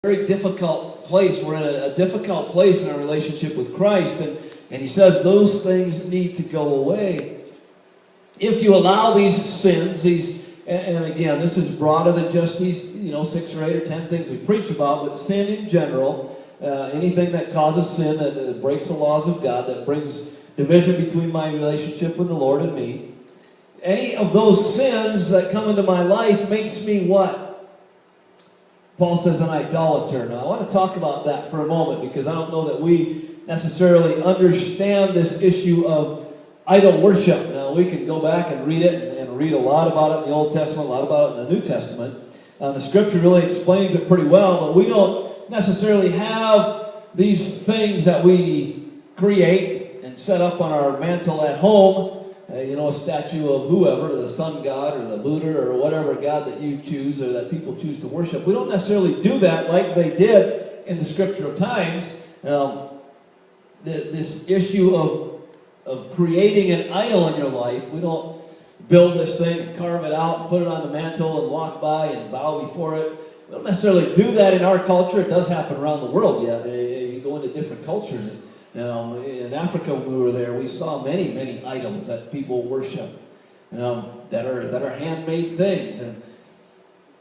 Very difficult place. We're in a difficult place in our relationship with Christ, and he says those things need to go away. If you allow these sins, and again, this is broader than just these 6 or 8 or 10 things we preach about, but sin in general, anything that causes sin, that breaks the laws of God, that brings division between my relationship with the Lord and me, any of those sins that come into my life makes me what? Paul says an idolater. Now, I want to talk about that for a moment because I don't know that we necessarily understand this issue of idol worship. Now, we can go back and read it and read a lot about it in the Old Testament, a lot about it in the New Testament. The Scripture really explains it pretty well, but we don't necessarily have these things that we create and set up on our mantle at home. A statue of whoever, the sun god or the Buddha or whatever god that you choose or that people choose to worship. We don't necessarily do that like they did in the scriptural times. This issue of creating an idol in your life, we don't build this thing and carve it out and put it on the mantle and walk by and bow before it. We don't necessarily do that in our culture. It does happen around the world yet. You go into different cultures. In Africa, when we were there, we saw many, many idols that people worship, that are handmade things,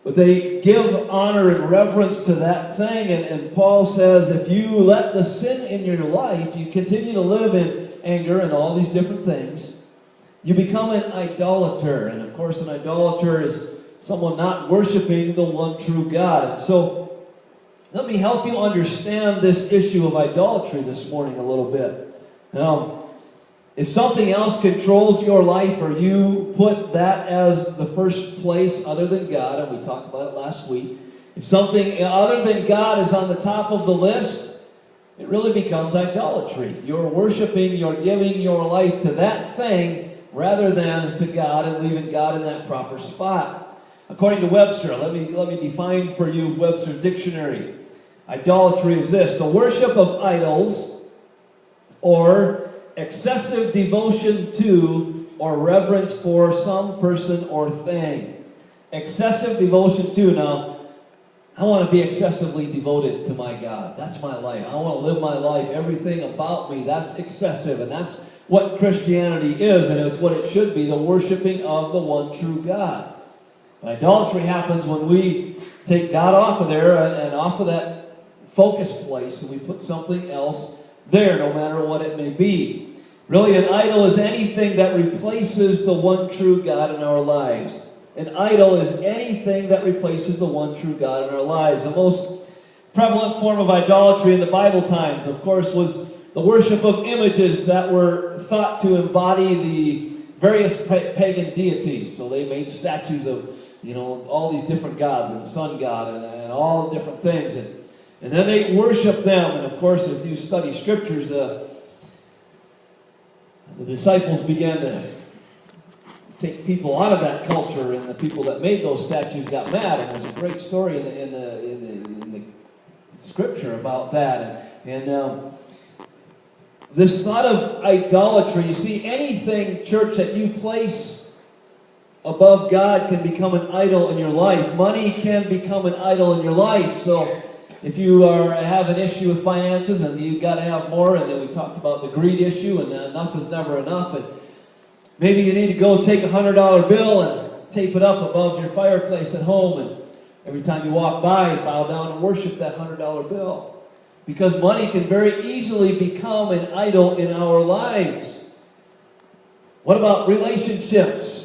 but they give honor and reverence to that thing. And Paul says, if you let the sin in your life, you continue to live in anger and all these different things, you become an idolater. And of course, an idolater is someone not worshiping the one true God. And so, let me help you understand this issue of idolatry this morning a little bit. Now, if something else controls your life or you put that as the first place other than God, and we talked about it last week, if something other than God is on the top of the list, it really becomes idolatry. You're worshiping, you're giving your life to that thing rather than to God and leaving God in that proper spot. According to Webster, let me define for you Webster's dictionary. Idolatry is this: the worship of idols or excessive devotion to or reverence for some person or thing. Excessive devotion to. Now, I want to be excessively devoted to my God. That's my life. I want to live my life. Everything about me, that's excessive. And that's what Christianity is, and it's what it should be, the worshiping of the one true God. But idolatry happens when we take God off of there and off of that focus place, and we put something else there, no matter what it may be. Really, an idol is anything that replaces the one true God in our lives. An idol is anything that replaces the one true God in our lives. The most prevalent form of idolatry in the Bible times, of course, was the worship of images that were thought to embody the various pagan deities. So they made statues of, all these different gods, and the sun god, and all the different things. And then they worship them. And of course, if you study scriptures, the disciples began to take people out of that culture, and the people that made those statues got mad. And there's a great story in the scripture about that. And this thought of idolatry, you see, anything, church, that you place above God can become an idol in your life. Money can become an idol in your life. So if you have an issue with finances and you've got to have more, and then we talked about the greed issue, and enough is never enough, and maybe you need to go take a $100 bill and tape it up above your fireplace at home, and every time you walk by, bow down and worship that $100 bill. Because money can very easily become an idol in our lives. What about relationships?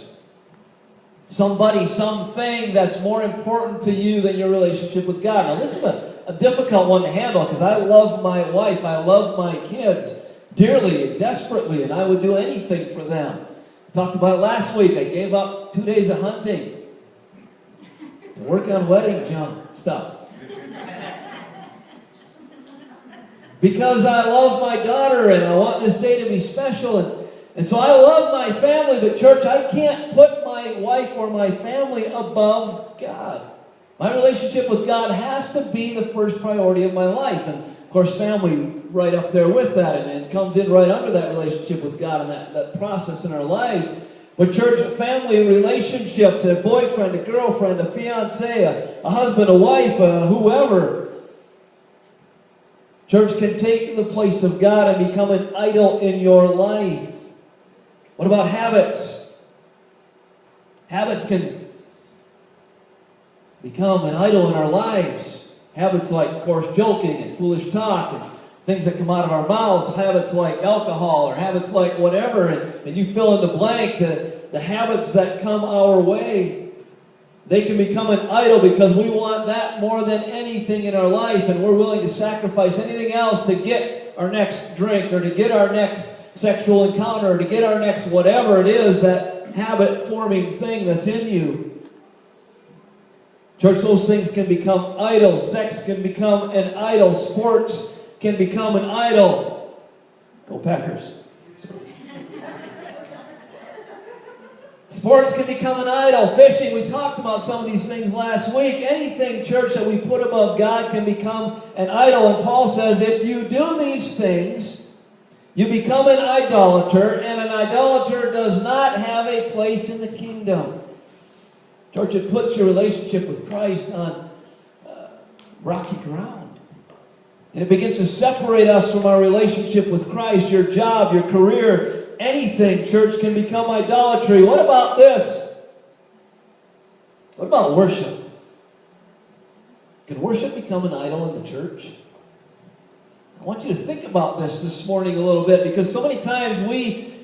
Somebody, something that's more important to you than your relationship with God. Now, this is a difficult one to handle because I love my wife, I love my kids dearly and desperately, and I would do anything for them. I talked about it last week. I gave up 2 days of hunting to work on wedding stuff. Because I love my daughter and I want this day to be special. And so I love my family, but church, I can't put my wife or my family above God. My relationship with God has to be the first priority of my life. And of course, family right up there with that, and comes in right under that relationship with God and that process in our lives. But church, family relationships, a boyfriend, a girlfriend, a fiance, a husband, a wife, whoever, Church can take the place of God and become an idol in your life. What about habits? Habits can become an idol in our lives. Habits like coarse joking and foolish talk and things that come out of our mouths. Habits like alcohol or habits like whatever. And you fill in the blank. The habits that come our way, they can become an idol because we want that more than anything in our life. And we're willing to sacrifice anything else to get our next drink or to get our next sexual encounter or to get our next whatever it is, that habit-forming thing that's in you. Church, those things can become idols. Sex can become an idol. Sports can become an idol. Go Packers. Sports can become an idol. Fishing, we talked about some of these things last week. Anything, church, that we put above God can become an idol. And Paul says, if you do these things, you become an idolater, and an idolater does not have a place in the kingdom. Church, it puts your relationship with Christ on rocky ground. And it begins to separate us from our relationship with Christ. Your job, your career, anything, church, can become idolatry. What about this? What about worship? Can worship become an idol in the church? I want you to think about this morning a little bit, because so many times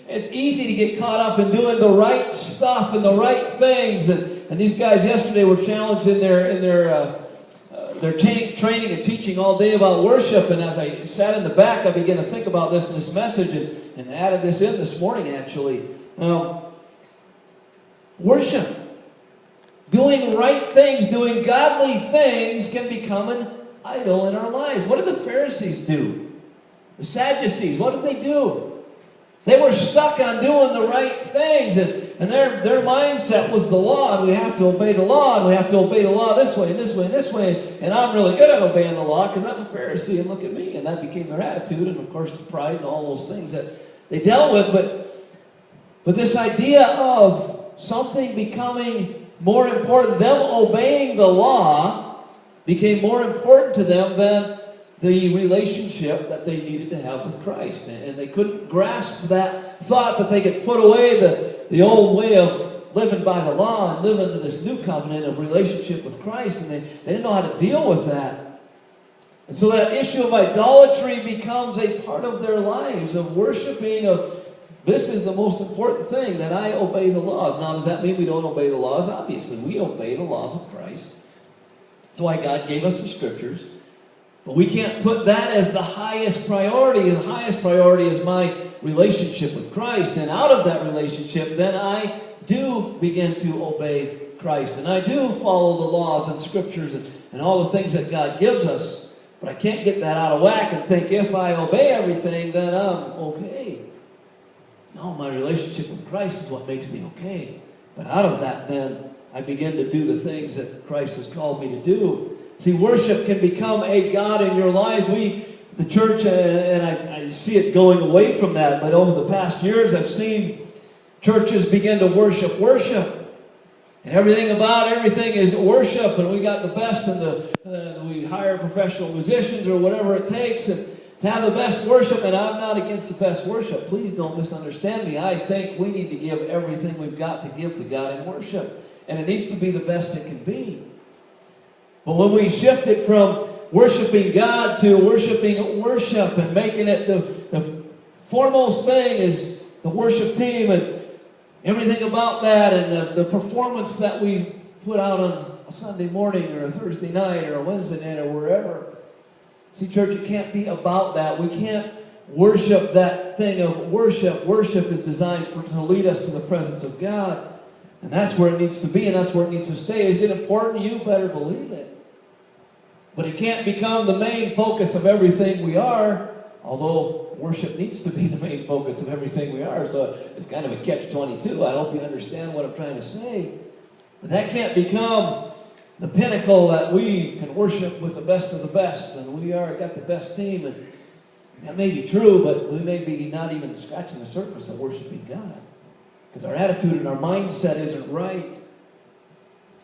it's easy to get caught up in doing the right stuff and the right things. And these guys yesterday were challenged in their training and teaching all day about worship. And as I sat in the back, I began to think about this in this message and added this in this morning, actually. Worship, doing right things, doing godly things can become an idol in our lives. What did the Pharisees do? The Sadducees, what did they do? They were stuck on doing the right things, and their mindset was the law, and we have to obey the law, and we have to obey the law this way and this way and this way, and I'm really good at obeying the law because I'm a Pharisee, and look at me. And that became their attitude, and of course the pride and all those things that they dealt with. But this idea of something becoming more important, them obeying the law became more important to them than the relationship that they needed to have with Christ. And they couldn't grasp that thought that they could put away the old way of living by the law and live into this new covenant of relationship with Christ. And they didn't know how to deal with that. And so that issue of idolatry becomes a part of their lives, of worshiping, of this is the most important thing, that I obey the laws. Now, does that mean we don't obey the laws? Obviously, we obey the laws of Christ. That's why God gave us the scriptures. But we can't put that as the highest priority. The highest priority is my relationship with Christ. And out of that relationship, then I do begin to obey Christ. And I do follow the laws and scriptures and all the things that God gives us. But I can't get that out of whack and think if I obey everything, then I'm okay. No, my relationship with Christ is what makes me okay. But out of that, then, I begin to do the things that Christ has called me to do. See, worship can become a God in your lives. The church, and I see it going away from that, but over the past years, I've seen churches begin to worship. And everything is worship, and we got the best, and we hire professional musicians or whatever it takes and to have the best worship. And I'm not against the best worship. Please don't misunderstand me. I think we need to give everything we've got to give to God in worship. And it needs to be the best it can be. But when we shift it from worshiping God to worshiping worship and making it the foremost thing is the worship team and everything about that and the performance that we put out on a Sunday morning or a Thursday night or a Wednesday night or wherever. See, church, it can't be about that. We can't worship that thing of worship. Worship is designed to lead us to the presence of God. And that's where it needs to be, and that's where it needs to stay. Is it important? You better believe it. But it can't become the main focus of everything we are, although worship needs to be the main focus of everything we are. So it's kind of a catch-22. I hope you understand what I'm trying to say. But that can't become the pinnacle that we can worship with the best of the best, and we got the best team. And that may be true, but we may be not even scratching the surface of worshiping God. Because our attitude and our mindset isn't right.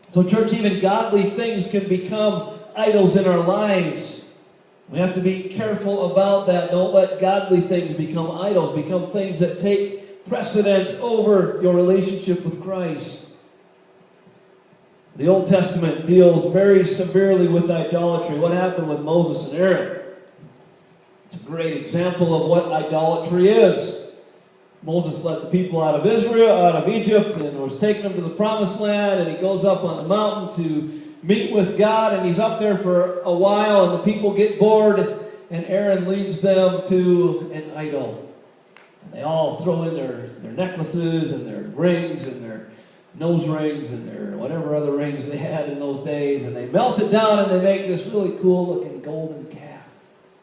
So church, even godly things can become idols in our lives. We have to be careful about that. Don't let godly things become idols, become things that take precedence over your relationship with Christ. The Old Testament deals very severely with idolatry. What happened with Moses and Aaron? It's a great example of what idolatry is. Moses led the people out of Israel, out of Egypt, and was taking them to the Promised Land, and he goes up on the mountain to meet with God, and he's up there for a while, and the people get bored, and Aaron leads them to an idol. And they all throw in their necklaces and their rings and their nose rings and their whatever other rings they had in those days, and they melt it down and they make this really cool looking golden